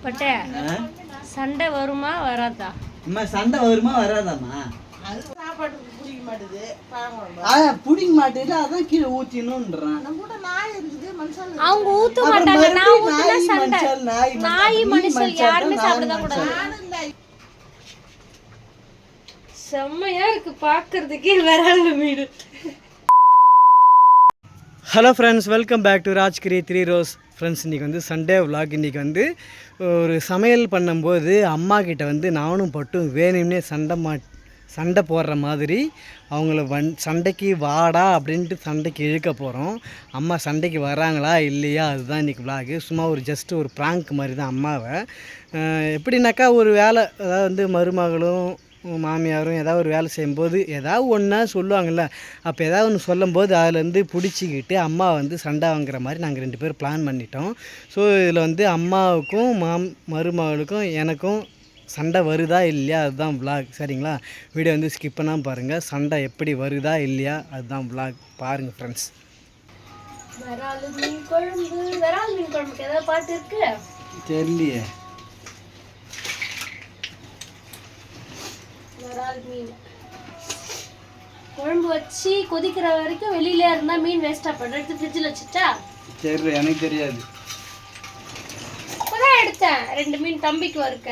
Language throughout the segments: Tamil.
பட்டே சண்டை வருமா வராதா? அம்மா சண்டை வருமா வராதாம்மா? அது சாப்பாட்டுக்கு பிடிக்க மாட்டேது. பிடிக்க மாட்டேது, அதான் கீழே ஊத்தினுன்றான். நம்ம கூட நாய் இருக்குது, மனுஷன் அவங்க ஊத்த மாட்டாங்க. நான் ஊத்துனா சண்டை. நாய் மனுஷன் யாருமே சாப்பிடதா கூடாது. செம்மையா இருக்கு பாக்குறதுக்கே விரால் மீன். Hello friends, welcome back to Rajgiri 3 rose. Friends, இன்றைக்கி வந்து சண்டே விலாக். இன்றைக்கி வந்து ஒரு சமையல் பண்ணும்போது அம்மா கிட்ட வந்து நானும் பட்டும் வேணும்னே சண்டை போடுற மாதிரி அவங்கள சண்டைக்கு வாடா அப்படின்ட்டு சண்டைக்கு இழுக்க போகிறோம். அம்மா சண்டைக்கு வராங்களா இல்லையா, அதுதான் இன்றைக்கி விலாகு. சும்மா ஒரு ஜஸ்ட்டு ஒரு ப்ராங்க் மாதிரி தான் அம்மாவை. எப்படின்னாக்கா ஒரு வேலை, அதாவது வந்து மருமகளும் மாமியாரும் ஏதாவது ஒரு வேலை செய்யும்போது ஏதாவது ஒன்றா சொல்லுவாங்கள்ல, அப்போ ஏதாவது ஒன்று சொல்லும்போது அதுலேருந்து பிடிச்சிக்கிட்டு அம்மா வந்து சண்டை வாங்குற மாதிரி நாங்கள் 2 பேரும் பிளான் பண்ணிட்டோம். ஸோ இதில் வந்து அம்மாவுக்கும் மருமகளுக்கும் எனக்கும் சண்டை வருதா இல்லையா, அதுதான் விலாக். சரிங்களா, வீடியோ வந்து ஸ்கிப் பண்ணாமல் பாருங்கள். சண்டை எப்படி வருதா இல்லையா, அதுதான் விலாக். பாருங்கள் ஃப்ரெண்ட்ஸ். விரால் மீன் குழம்புக்கு ஏதாவது பாட்டு இருக்கு தெரியலையே. விரால் மீன் குழம்பு வச்சு கொதிக்கிற வரைக்கும் வெளியில இருந்தா மீன் வேஸ்டா போயிடும். எடுத்து ஃப்ரிட்ஜில் வச்சுட்டா சரி, எனக்கு தெரியாது. இப்போதான் எடுத்தேன் 2 மீன் தம்பிக்கு வறுக்க.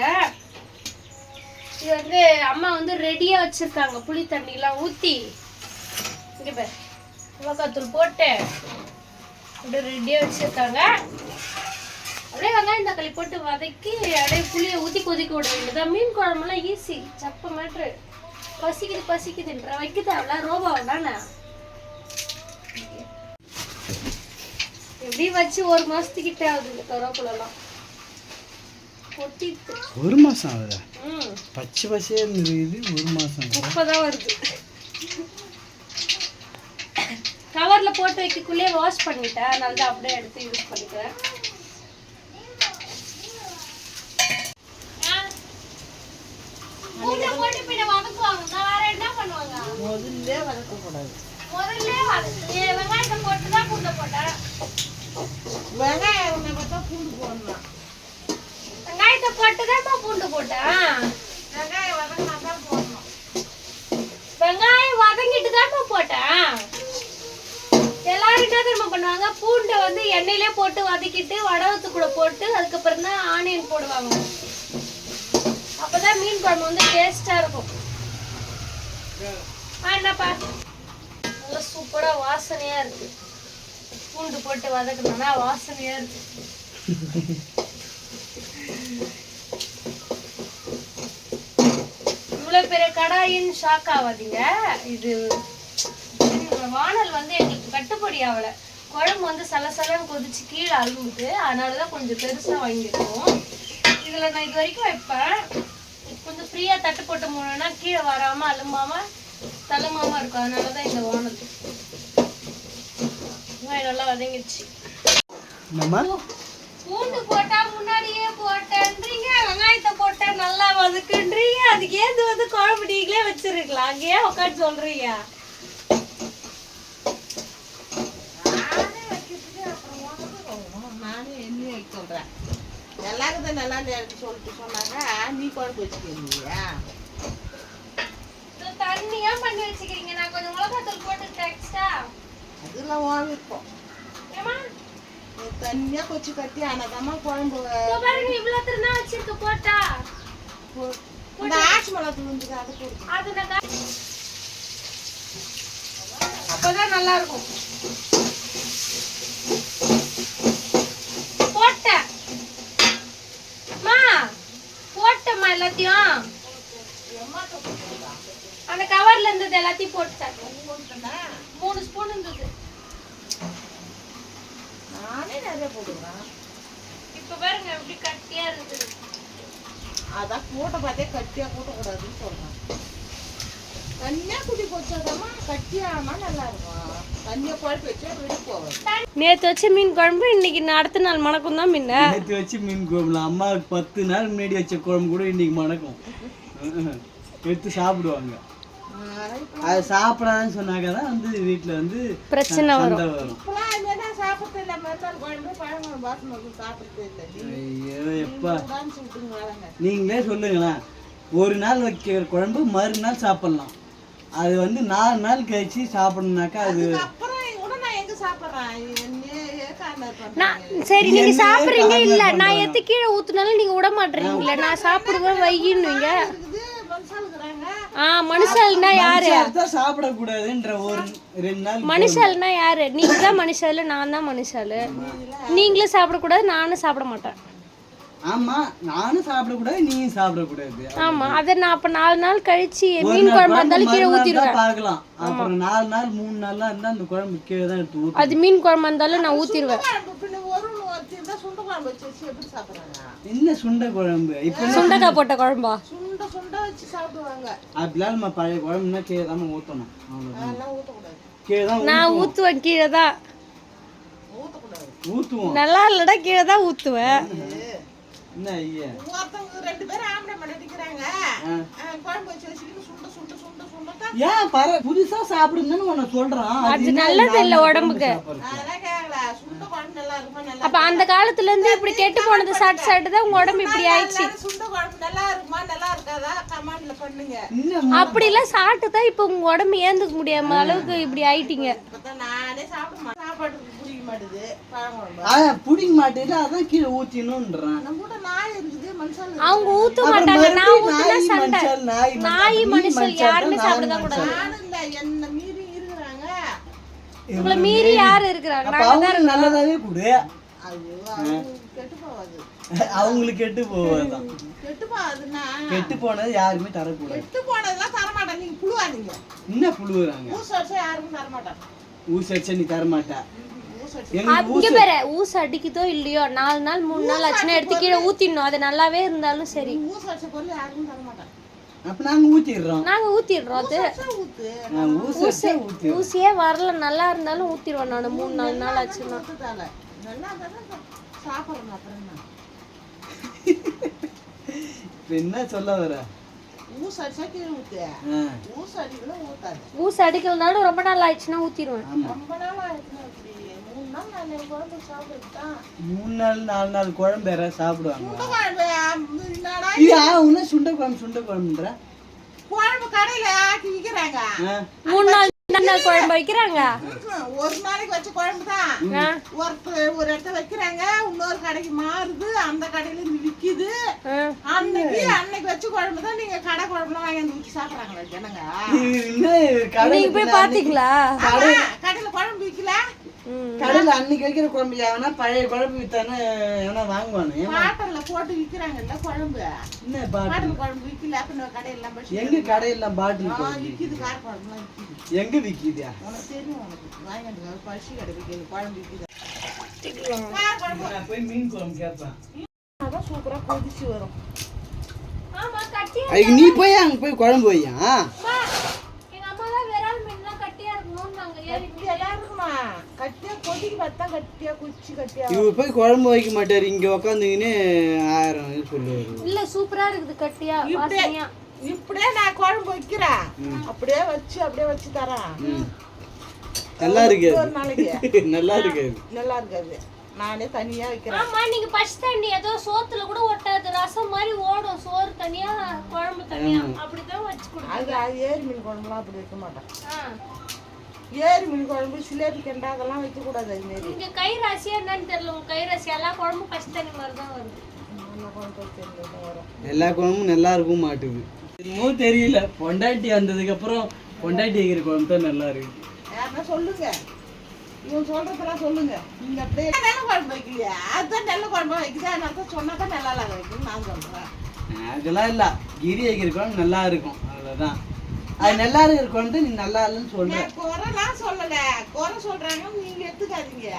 இது வந்து அம்மா வந்து ரெடியா வச்சிருக்காங்க. புளி தண்ணிலாம் ஊற்றி இங்கே பேர் மிளகாத்தூள் போட்டு அப்படியே ரெடியாக வச்சுருக்காங்க. அப்படியே வெங்காயம் தக்காளி போட்டு வதக்கி அப்படியே புளியை ஊற்றி கொதிக்க விட வேண்டியதான். மீன் குழம்புலாம் ஈஸி, சப்ப மேட்ரு. பசிக்குதுன்ற வைக்க தேவையில்ல, ரோபாவை தானே. எப்படி வச்சு 1 மாசத்துக்கிட்டே ஆகுது இந்த கருவேப்பிலாம் கொட்டிட்டு. 1 மாதம் ஆகுதா? பச்சை பச்சையே இருந்தது. 1 மாதம் இப்போதான் வருது. கவரில் போட்டு வைக்கக்குள்ளே வாஷ் பண்ணிட்டேன், அதனால தான் அப்படியே எடுத்து யூஸ் பண்ணிக்கிறேன். முதல்ல வதக்கக்கூடாது. வெங்காயத்தை போட்டுதான் பூண்டை போட்டேன். வெங்காயம் பார்த்தா பூண்டு போடலாம். வெங்காயத்தை போட்டுதான் பூண்டு போட்டேன். வெங்காயம் வதங்கினா தான் போடணும். வெங்காயம் வதங்கிட்டு தான் போட்டேன். எல்லாரும் என்ன தெரியுமா பண்ணுவாங்க, பூண்டை வந்து எண்ணெயிலே போட்டு வதக்கிட்டு வடவத்து கூட போட்டு அதுக்கப்புறம் தான் ஆனியன் போடுவாங்க. அப்பதான் மீன் குழம்பு வந்து டேஸ்டா இருக்கும். என்னப்பா நல்லா சூப்பரா வாசனையா இருக்கு. பூண்டு போட்டு வதக்கணும்னா வாசனையா இருக்கு. இவ்வளவு பெரிய கடாயின்னு ஷாக் ஆகாதீங்க. இது வானல் வந்து எங்களுக்கு கட்டுப்படி ஆகல. குழம்பு வந்து சலசலன்னு கொதிச்சு கீழே அழுகுது, அதனாலதான் கொஞ்சம் பெருசா வாங்கிருக்கோம். இதுல நான் இது வரைக்கும் வைப்பேன். கொஞ்சம் ஃப்ரீயா தட்டு போட்டு போனோம்னா கீழே வராம அலும்பாம தலமாம இருக்கும். அதனாலதான் இந்த வானல். நல்லா வதங்கிடுச்சு. பூண்டு போட்டா முன்னாடியே போட்டேன்றீங்க, வெங்காயத்தை போட்டா நல்லா வதக்குன்றீங்க. அதுக்கு ஏது வந்து குழம்பு நீங்களே வச்சிருக்கலாம், அங்கேயே உட்காந்து சொல்றீங்க. நானே என்ன வைக்க சொல்றேன். எல்லாருக்கும் தான் நல்லா சொல்லிட்டு சொன்னாங்க, நீ குழம்பு வச்சுக்கிறீங்களா? தண்ணியா பண்ணி வச்சுக்கிறீங்க. நான் கொஞ்சம் மிளகாத்தூள் போட்டு எக்ஸ்ட்ரா அதெல்லாம் வாங்கிருப்போம். தண்ணியா கொச்சு கட்டி ஆனதாமா குழம்பு. இவ்வளவு திருநா வச்சிருக்க போட்டா இந்த ஆச்சி மிளகாத்தூள் வந்து அதை போட்டு அப்பதான் நல்லா இருக்கும். போட்டேன் போட்டேம்மா எல்லாத்தையும். அந்த கவர்ல இருந்தது எல்லாத்தையும் போட்டுட்டேன். 3 ஸ்பூன் இருந்தது. நானே நிறைய போடுவேன். இப்ப பாருங்க எப்படி கட்டியா இருக்குது. அதான் போட்ட பார்த்தே கட்டியா போட்டக்கூடாதுன்னு சொல்றேன். தண்ணியா குடி போச்சாதாம்மா கட்டியானா நல்லா இருக்கும். தண்ணியா குழப்பி வச்சா வெளியே போவாது. நேற்று வச்ச மீன் குழம்பு இன்னைக்கு அடுத்த நாள் மணக்கும் தான். நேற்று வச்சு மீன் குழம்பு அம்மாவுக்கு 10 நாள் முன்னாடி வச்ச குழம்பு கூட இன்னைக்கு மணக்கும். எடுத்து சாப்பிடுவாங்க. அது சாப்பிடாதுன்னு சொன்னாங்க தான் வந்து வீட்டில் வந்து பிரச்சனை வரும். இப்பெல்லாம் என்னதான் சாப்பிட்டது இல்லை மறுநாள் குழம்பு பழங்குழம்பு வாசனை வந்து சாப்பிட்டதே இல்லை ஐயோ எப்பா உடான்னு சொல்லிட்டுங்க வேலைங்க நீங்களே சொல்லுங்களேன். ஒரு நாள் வைக்கிற குழம்பு மறுநாள் சாப்பிடலாம். அது வந்து 4 நாள் கழிச்சு சாப்பிடணுனாக்கா அது அப்புறம் கூட நான் எங்க சாப்பிட்றேன் சரி நீங்க சாப்பிடுறீங்க இல்ல, நான் எத்து கீழே ஊத்துனாலும் நீங்க விட மாட்டீங்களா? நான் சாப்பிடுவேன் வையின்னுவீங்க. மனுஷால்னா யாரு? சாப்பிடக்கூடாதுன்ற ஒரு 2 நாள். மனுஷால்னா யாரு? நீங்க தான் மனுஷாலு, நான் தான் மனுஷாலு. நீங்களும் சாப்பிடக்கூடாது, நானும் சாப்பிட மாட்டேன். ஆமா, நானும் சாப்பிடக்கூடாது, நீயும் சாப்பிடக்கூடாது. ஆமா, அதை நான் அப்ப 4 நாள் கழிச்சு மீன் குழம்பு இருந்தாலும் கீழே ஊத்திடுவேன். பார்க்கலாம். அப்புறம் 4 நாள் 3 நாள்லாம் இருந்தா அந்த குழம்பு கீழே தான் எடுத்து ஊத்து. அது மீன் குழம்பு இருந்தாலும் நான் ஊத்திடுவேன். என்ன சுண்டை குழம்பு? இப்ப சுண்டக்காய் போட்ட குழம்பா? அப்படிலாம் நம்ம பழைய குழம்புனா கீழே தான் ஊற்றணும். கீழே தான் நான் ஊத்துவேன், கீழே தான் ஊற்றுவோம். நல்லா இல்லடா, கீழே தான் ஊத்துவேன். என்ன ஐயா, ஒருத்தவங்க 2 பேரும் ஆம்பளை மணி அடிக்கிறாங்க குழம்பு வச்சு வச்சுக்கிட்டு சுண்ட சுண்ட சுண்ட சுண்டா ஏன் புதுசா சாப்பிடுங்கன்னு உன்னை சொல்றான். அது நல்லது இல்ல உடம்புக்கு. அதெல்லாம் கேட்கல சுண்ட குழம்பு நல்லா இருக்குமா? நல்லா அப்ப அந்த காலத்துல இருந்து இப்படி கெட்டு போனது சாப்பிட்டு சாப்பிட்டு தான் உங்க உடம்பு இப்படி ஆயிடுச்சு. சுண்ட குழம்பு நல்லா இருக்குமா நல்லா இருக்காதா கமெண்ட்ல பண்ணுங்க. அப்படி எல்லாம் சாப்பிட்டு தான் இப்ப உங்க உடம்பு ஏந்துக்க முடியாம அளவுக்கு இப்படி ஆயிட்டீங்க. இப்பதான் நானே சாப்பிட சாப்பாட்டுக்கு பிடிக்க மாட்டுது பழங்குழம்பு. பிடிக்க மாட்டேது, அதான் கீழே ஊத்தினும்ன்றான். நம்ம கூட நாய் இருக்குது மனுஷன். அவங்க ஊத்த மாட்டாங்க, நான் ஊத்துனா சண்டை. நாய் மனுஷன் யாருமே சாப்பிடதான் கூடாது. நானும் இல்ல, என்ன மீறி இருக்கிறாங்க. உங்களை மீறி யாரு இருக்கிறாங்க? நல்லதாவே கொடு. ஐயோ அவங்களுக்கு கெட்டு போவாது. அவங்களுக்கு கெட்டு போவாதான். கெட்டு போவாதுன்னா கெட்டு போனது யாருமே தரக்கூடாது. கெட்டு போனதெல்லாம் தரமாட்டேன். நீங்க புழுவாதீங்க. என்ன புழுவுறாங்க? ஊசு வச்சா யாருக்கும் தரமாட்டேன். ஊசு வச்சா நீ தரமாட்டா. இங்க பேர ஊசு அடிக்குதோ இல்லையோ 4 நாள் 3 நாள் ஆச்சுன்னா எடுத்து கீழே ஊத்திடணும். அது நல்லாவே இருந்தாலும் சரி. ஊசு வச்ச பொருள் யாருக்கும் தரமாட்டேன். அப்ப நாங்க ஊத்திடுறோம். நாங்க ஊத்திடுறோம். அது ஊசியே வரல, நல்லா இருந்தாலும் ஊத்திடுவோம். நான் 3-4 நாள் ஆச்சுன்னா நல்லா சாப்பிடணும். அப்புறம் என்ன சொல்ல வர? ஊசு அடிச்சா கீழே ஊத்து. ஊசு அடிக்கலாம் ஊத்தாது. ஊசு அடிக்கலனாலும் ரொம்ப நாள் ஆயிடுச்சுன்னா ஊத்திடுவேன். ரொம்ப நாள் ஆயிடுச்சுன்னா அப்படி 3 நாள் 4 குழம்பு சாப்பிட்டுதான் 3 நாள் 4 நாள் குழம்பு வேற சாப்பிடுவாங்க. சுண்ட குழம்பு என்னடா உன்ன சுண்ட குழம்புன்ற குழம்பு கடையில ஆக்கி விக்கிறாங்க. 3 நாள் 4 நாள் குழம்பு வைக்கிறாங்க. ஒரு நாளைக்கு வச்ச குழம்பு தான் ஒரு இடத்துல வைக்கிறாங்க, இன்னொரு கடைக்கு மாறுது, அந்த கடையில இருந்து விக்குது. அன்னைக்கு வச்ச குழம்பு தான் நீங்க கடை குழம்புலாம் வாங்கி வந்து விற்க சாப்பிடுறாங்களா ஜனங்க? நீங்க போய் பாத்தீங்களா? கடையில குழம்பு விக்கல. கடையில அன்னைக்கு வைக்கிற குழம்பு எவனா பழைய குழம்பு வித்தானே எவனா வாங்குவானு? பாட்டில்ல போட்டு விக்கிறாங்கல்ல குழம்பு. என்ன பாட்டில் குழம்பு விக்கல. அப்ப கடையெல்லாம் எங்க கடையெல்லாம் பாட்டில் விக்குது. கார குழம்புலாம் விக்குது. எங்க விக்குது? உனக்கு தெரியும். உனக்கு வாங்கி பரிசு கடை விக்குது குழம்பு விக்குது. போய் மீன் குழம்பு கேட்பேன். அதான் சூப்பரா கொதிச்சு வரும். அதுக்கு நீ போய் அங்க போய் குழம்பு வையா? எங்க அம்மா தான் விரால் மீன்லாம் கட்டியா இருக்கணும்னு நாங்க கட்டியா கொதிக்கு பார்த்தா கட்டியா குச்சி கட்டியா. இவ போய் குழம்பு வைக்க மாட்டாரு, இங்க உக்காந்துக்கின்னு 1000 சொல்லுவாரு. இல்ல சூப்பரா இருக்குது கட்டியா வாசனையா. இப்படியே நான் குழம்பு வைக்கிறேன், அப்படியே வச்சு தரேன். நல்லா இருக்கு. ஒரு நாளைக்கு நல்லா இருக்காது. நல்லா இருக்காது. நானே தனியா வைக்கிறேன். ஆமா, நீங்க பச்சை தண்ணி ஏதோ சோத்துல கூட ஒட்டாது, ரசம் மாதிரி ஓடும். சோறு தனியா குழம்பு தனியா அப்படிதான் வச்சு கொடுங்க. அது ஏரி மீன் குழம்புலாம் அப்படி வைக்க மாட்டேன். ஏரி மீன் குழம்பு சிலேபி கெண்டா அதெல்லாம் வைக்க கூடாது. அது மாரி இங்க கை ராசியா என்னன்னு தெரியல. உங்க கை ராசி எல்லா குழம்பும் பச்சை தண்ணி மாதிரி தான் வருது. எல்லா குழம்பும் நல்லா இருக்கும் மாட்டுது. இன்னும் தெரியல. பொண்டாட்டி வந்ததுக்கு அப்புறம் பொண்டாட்டி வைக்கிற குழம்பு தான் நல்லா இருக்கு. யாருன்னா சொல்லுங்க, இவன் சொல்றதெல்லாம் சொல்லுங்க. நீங்க அப்படியே நல்ல குழம்பு வைக்கலையா? அதுதான் நல்ல குழம்பு வைக்குதா? நான் சொன்னா தான் நல்லா இல்லாத வைக்கணும் நான் சொல்றேன். அதெல்லாம் இல்ல, கிரி வைக்கிற குழம்பு நல்லா இருக்கும், அவ்வளவுதான். அது நல்லா இருக்கிற குழம்பு நீ நல்லா இல்லைன்னு சொல்றேன். குறைலாம் சொல்லல, குறை சொல்றாங்க நீங்க எடுத்துக்காதீங்க.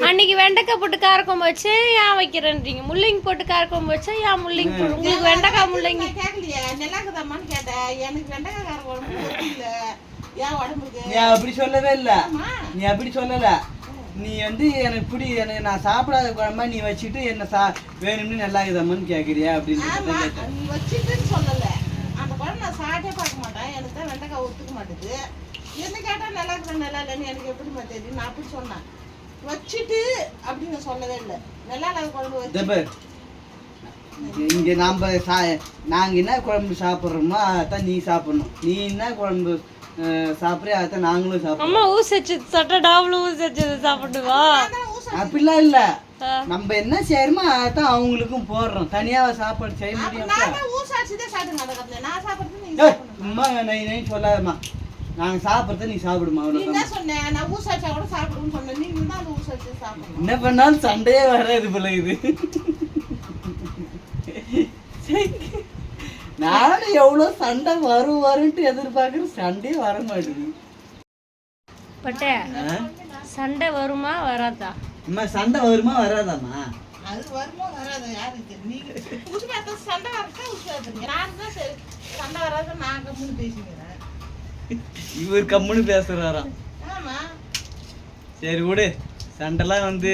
அன்னைக்கு வெண்டைக்காய் போட்டு காரக்கொம்பு வச்சு ஏன் வைக்கிறேன்றீங்க, முள்ளங்கி போட்டு காரக்கொம்பு வச்சா ஏன் முள்ளங்கி போடு. உங்களுக்கு வெண்டைக்காய் முள்ளங்கி கேட்கலையே, நல்லா இருக்குதாம்மான்னு கேட்டேன். எனக்கு வெண்டைக்காய் கார குழம்பு இல்ல, ஏன் உடம்புக்கு? நீ அப்படி சொல்லவே இல்ல, நீ அப்படி சொல்லல. நீ வந்து எனக்கு நான் சாப்பிடாத குழம்பா நீ வச்சுட்டு என்ன வேணும்னு நல்லா இருக்குதாமான்னு கேட்குறியா அப்படின்னு நீ வச்சுட்டுன்னு சொல்லல. அந்த குழம்பு நான் சாப்பிட்டே பார்க்க மாட்டேன். எனக்கு தான் வெண்டைக்காய் ஒத்துக்க மாட்டேது. என்ன கேட்டா நல்லா இருக்கிற நல்லா இல்லைன்னு எனக்கு எப்படிமா தெரியும்? நான் அப்படி சொன்னேன். வச்சுட்டு அப்படின்னு சொல்லவே இல்லை. நல்லா இல்லாத குழம்பு வச்சு இதோ பாரு. இங்கே நாங்கள் என்ன குழம்பு சாப்பிட்றோமோ அதான் நீ சாப்பிடணும். நீ என்ன குழம்பு சாப்பிட்றியோ அதான் நாங்களும் சாப்பிடுவோம். அம்மா ஊசி வச்சு சட்டை டாப்ல ஊசி வச்சு சாப்பிடுவா. அப்படிலாம் இல்லை, நம்ம என்ன செய்யறோமோ அதான் அவங்களுக்கும் போடுறோம். தனியாக சாப்பாடு செய்ய முடியாது. சும்மா நான் சொல்லாதம்மா, நாங்கள் சாப்பிட்றத நீ சாப்பிடுமா. என்ன பண்ணாலும் சண்டையே வராது போல இது. நானும் எவ்வளோ சண்டை வரும்ட்டு எதிர்பார்க்குறேன், சண்டையே வர மாட்டேங்குது. பட்டே சண்டை வருமா வராதா? அம்மா சண்டை வருமா வராதாம்மா? அது வருமா வராது யாருக்கு நீங்க சண்டை வரட்டா நான் தான் சரி சண்டை வராது நான் கம்முன்னு பேசிக்கிறேன். இவர் கம்முன்னு பேசுறாராம். ஆமா சரி விடு, சண்டைலாம் வந்து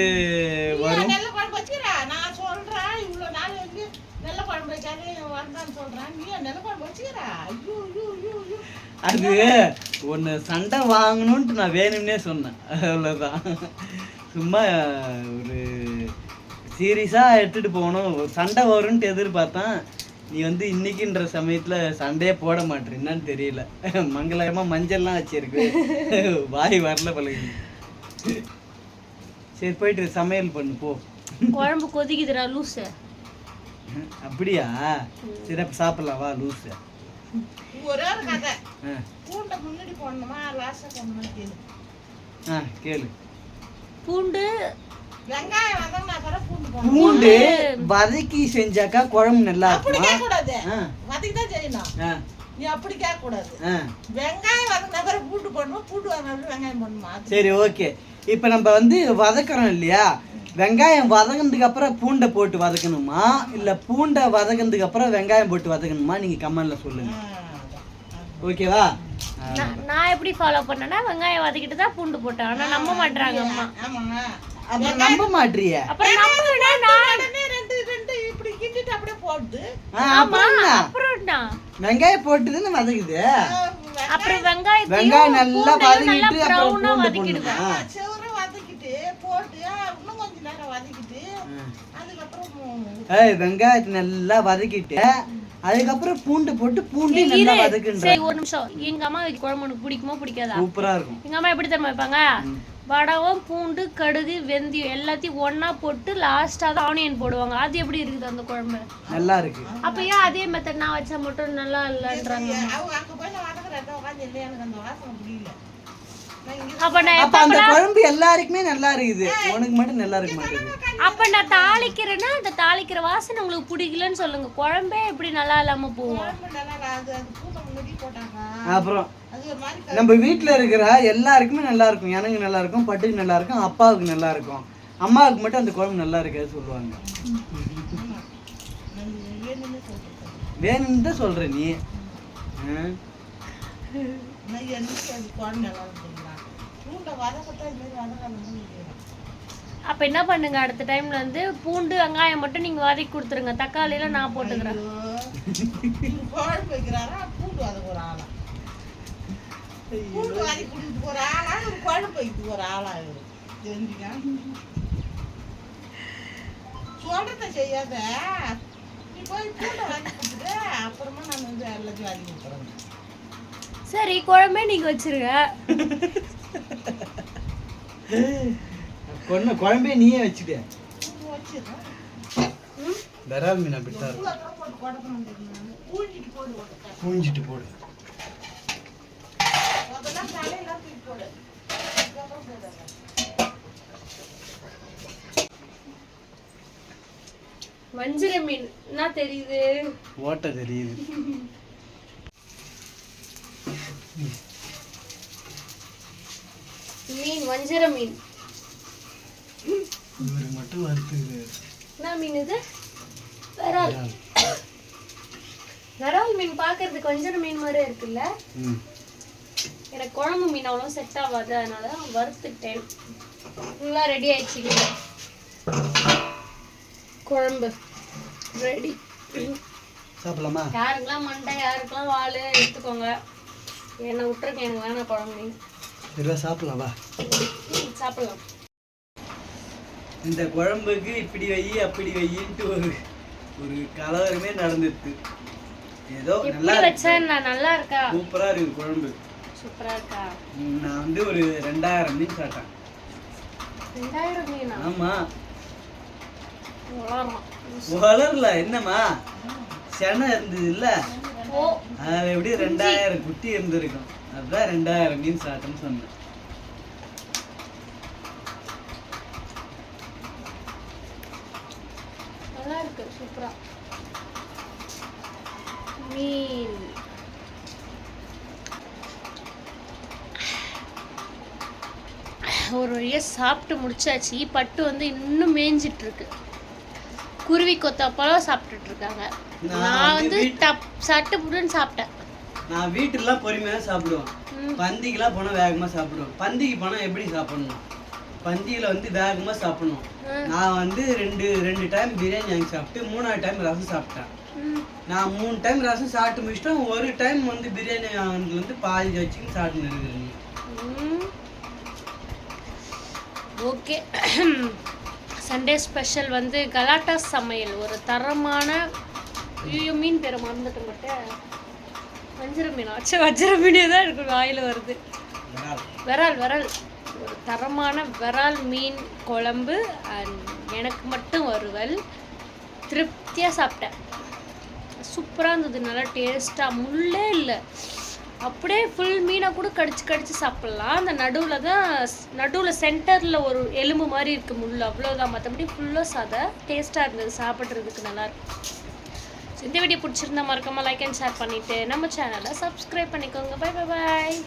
வரும். நல்ல குழம்பு வச்சுக்கிறா நான் சொல்றேன். இவ்வளோ நாள் வந்து நல்ல குழம்பு வச்சாலே வந்தான்னு சொல்றேன். நீ நல்ல குழம்பு வச்சுக்கிறா. ஐயோ ஐயோ ஐயோ ஐயோ அது ஒன்று சண்டை வாங்கணுன்ட்டு நான் வேணும்னே சொன்னேன், அவ்வளோதான். சும்மா ஒரு சீரியஸாக எடுத்துகிட்டு போகணும், ஒரு சண்டை வரும்ன்ட்டு எதிர்பார்த்தேன். நீ வந்து இன்னைக்குன்ற சமயத்தில் சண்டையே போட மாட்டேற, என்னன்னு தெரியல. மங்களகரமாக மஞ்சள்லாம் வச்சிருக்கு, வாய் வரல பழகி. சரி போயிட்டு சமையல் பண்ணு போ. குழம்பு கொதிக்குதுடா லூசு. அப்படியா? சரி அப்போ சாப்பிடலாம் வா லூசு. ஒரே ஒரு கதை. பூண்டை முன்னாடி போடணுமா லாஸ்டா போடணுமா கேளு. கேளு. பூண்டு வெங்காயம் வதங்கினா அப்புறம் பூண்டு போடணும். பூண்டு வதக்கி செஞ்சாக்கா குழம்பு நல்லா அப்படி இருக்குமா? கேட்க கூடாது, வதக்கி தான் செய்யணும். நீ அப்படி கேட்க கூடாது. வெங்காயம் வதங்கின அப்புறம் பூண்டு போடணும், பூண்டு வதங்கின வெங்காயம் போடணுமா? சரி ஓகே. இப்போ நம்ம வந்து வதக்குறோம் இல்லையா, வெங்காயம் வதங்கினதுக்கு அப்புறம் பூண்டை போட்டு வதக்கணுமா இல்லை பூண்டை வதங்கினதுக்கு அப்புறம் வெங்காயம் போட்டு வதக்கணுமா? நீங்கள் கமெண்ட்ல சொல்லுங்க, ஓகேவா? நான் எப்படி ஃபாலோ பண்ணேன்னா வெங்காயம் வதக்கிட்டு தான் பூண்டு போட்டேன். ஆனா நம்ப மாட்டாங்க அம்மா. அப்புறம் நம்ப மாட்டீங்க. அப்புறம் நம்புனா நான் ரெண்டு ரெண்டு இப்படி கிண்டிட்டு அப்படியே போடுது. அப்புறம் வெங்காயம் போட்டுதுன்னு வதக்குது. அப்புறம் வெங்காயம் நல்லா வதக்கிட்டு அப்புறம் பூண்டு வதக்கிடுவேன். செவரை வதக்கிட்டு போட்டு இன்னும் கொஞ்ச நேரம் வதக்கிட்டு அதுக்கப்புறம் வெங்காயத்தை நல்லா வதக்கிட்டு அதுக்கப்புறம் பூண்டு போட்டு பூண்டு நல்லா வதக்குங்க. சரி ஒரு நிமிஷம். எங்க அம்மா வைக்க குழம்பு உனக்கு பிடிக்குமா பிடிக்காதா? சூப்பரா இருக்கும். எங்க அம்மா எப்படி தெரியுமா வைப்பாங்க? வடகம் பூண்டு கடுகு வெந்தயம் எல்லாத்தையும் ஒண்ணா போட்டு லாஸ்டா தான் ஆனியன் போடுவாங்க. அது எப்படி இருக்குது அந்த குழம்பு? நல்லா இருக்கு. அப்ப ஏன் அதே மெத்தட் நான் வச்சா மட்டும் நல்லா இல்லன்றாங்க? அங்க போய் நான் வதக்குறேன் உட்காந்து இல்லை எனக்கு அந்த வாசனை பிடிக்கல. அப்ப அந்த குழம்பு எல்லாருக்குமே நல்லா இருக்குது, உனக்கு மட்டும் நல்லா இருக்க மாட்டேங்குது. அப்ப நான் தாளிக்கிறேன்னா அந்த தாளிக்கிற வாசனை உங்களுக்கு பிடிக்கலன்னு சொல்லுங்க. குழம்பே எப்படி நல்லா இல்லாம போவோம். அப்புறம் நம்ம வீட்டுல இருக்கிற எல்லாருக்குமே நல்லா இருக்கும். எனக்கு நல்லா இருக்கும், பட்டுக்கு நல்லா இருக்கும், அப்பாவுக்கு நல்லா இருக்கும். அம்மாவுக்கு மட்டும் அந்த குழம்பு நல்லா இருக்காது சொல்லுவாங்க. வேணும்னு தான் சொல்ற நீ. அப்ப என்ன பண்ணுங்க, அடுத்த டைம்ல வந்து பூண்டு வெங்காயம் மட்டும் நீங்க வதக்கி கொடுத்துருங்க, தக்காளி எல்லாம் நான் போட்டுக்கிறேன். செய்யாத நீ போய் பூண்டை வாங்கி கொடுத்துட்டு அப்புறமா நான் வந்து எல்லாத்தையும் வாங்கி கொடுத்துறேன். சரி குழம்பே நீங்க வச்சிருங்க. குழம்பே நீயே வச்சுக்க. தரால் மீன் அப்படித்தான் பூஞ்சிட்டு போடு. வஞ்சிர மீன் என்ன தெரியுது? ஓட்ட தெரியுது. மீன் வஞ்சிர மீன். இவரு மட்டும் வறுத்துது. என்ன மீன் இது? விரால். விரால் மீன் பார்க்கறதுக்கு வஞ்சிர மீன் மாதிரி இருக்குல்ல? எனக்கு குழம்பு மீன் அவ்வளோ செட் ஆகாது, அதனால வறுத்துட்டேன். ஃபுல்லாக ரெடி ஆயிடுச்சு. குழம்பு ரெடி. சாப்பிடலாமா? யாருக்கெல்லாம் மண்டை யாருக்கெல்லாம் வால் எடுத்துக்கோங்க. என்னை விட்டுருக்கேன், எனக்கு வேணாம் குழம்பு மீன். சரி சாப்பிடலாம் வா. சாப்பிடலாம். இந்த குழம்புக்கு இப்படி வை அப்படி வையின்ட்டு ஒரு ஒரு கலவரமே நடந்துருக்கு. ஏதோ நல்லா எப்படி வச்சா நான் நல்லா இருக்கா? சூப்பரா இருக்கு குழம்பு. சூப்பரா இருக்கா? நான் வந்து ஒரு 2000 மீன் சாப்பிட்டேன். 2000 மீனா? ஆமா. வளரலாம். வளரல என்னம்மா செனை இருந்தது இல்ல, ஓ அது எப்படி 2000 குட்டி இருந்திருக்கும். அதுதான் 2000 மீன் சாப்பிட்டேன்னு சொன்னேன். நல்லா இருக்கு சூப்பரா. மீன் ஒரு வழியா சாப்பிட்டு முடிச்சாச்சு. பட்டு வந்து இன்னும் மேய்ஞ்சிட்டு இருக்கு. குருவி கொத்தாப்பழம் சாப்பிட்டுட்டு இருக்காங்க. நான் வந்து சட்டு புட்டுன்னு சாப்பிட்டேன். நான் வீட்டுலாம் பொறுமையா சாப்பிடுவேன். பந்திக்கெல்லாம் போனா வேகமா சாப்பிடுவேன். பந்திக்கு போனா எப்படி சாப்பிடணும், பந்தியில வந்து வேகமா சாப்பிடணும். நான் வந்து ரெண்டு டைம் பிரியாணி வாங்கி சாப்பிட்டு 3ஆவது டைம் ரசம் சாப்பிட்டேன். நான் 3 டைம் ரசம் சாப்பிட்டு முடிச்சிட்டேன். ஒரு டைம் வந்து பிரியாணி வாங்கினதுல இருந்து பாதி வச்சுன்னு சாப்பிட்டு இருக்கிறேன். ஓகே, சண்டே ஸ்பெஷல் வந்து கலாட்டா சமையல். ஒரு தரமான மீன் பேரை மறந்துட்டு மட்டும் வஞ்சிர மீன் ஆச்சு. வஞ்சிர மீனே தான் எனக்கு வாயில் வருது. விரால் விரால் ஒரு தரமான விரால் மீன் குழம்பு அண்ட் எனக்கு மட்டும் வறுவல். திருப்தியாக சாப்பிட்டேன். சூப்பராக இருந்தது, நல்லா டேஸ்ட்டாக. முள்ளே இல்லை, அப்படியே ஃபுல் மீனை கூட கடிச்சு சாப்பிட்லாம். அந்த நடுவில் சென்டரில் ஒரு எலும்பு மாதிரி இருக்குது முள், அவ்வளோதான். மற்றபடி ஃபுல்லாக சாதா டேஸ்ட்டாக இருந்தது, சாப்பிட்றதுக்கு நல்லாயிருக்கும். இந்த வீடியோ பிடிச்சிருந்தா மறக்காமல் லைக் அண்ட் ஷேர் பண்ணிவிட்டு நம்ம சேனலை சப்ஸ்கிரைப் பண்ணிக்கோங்க. பை பை பாய்.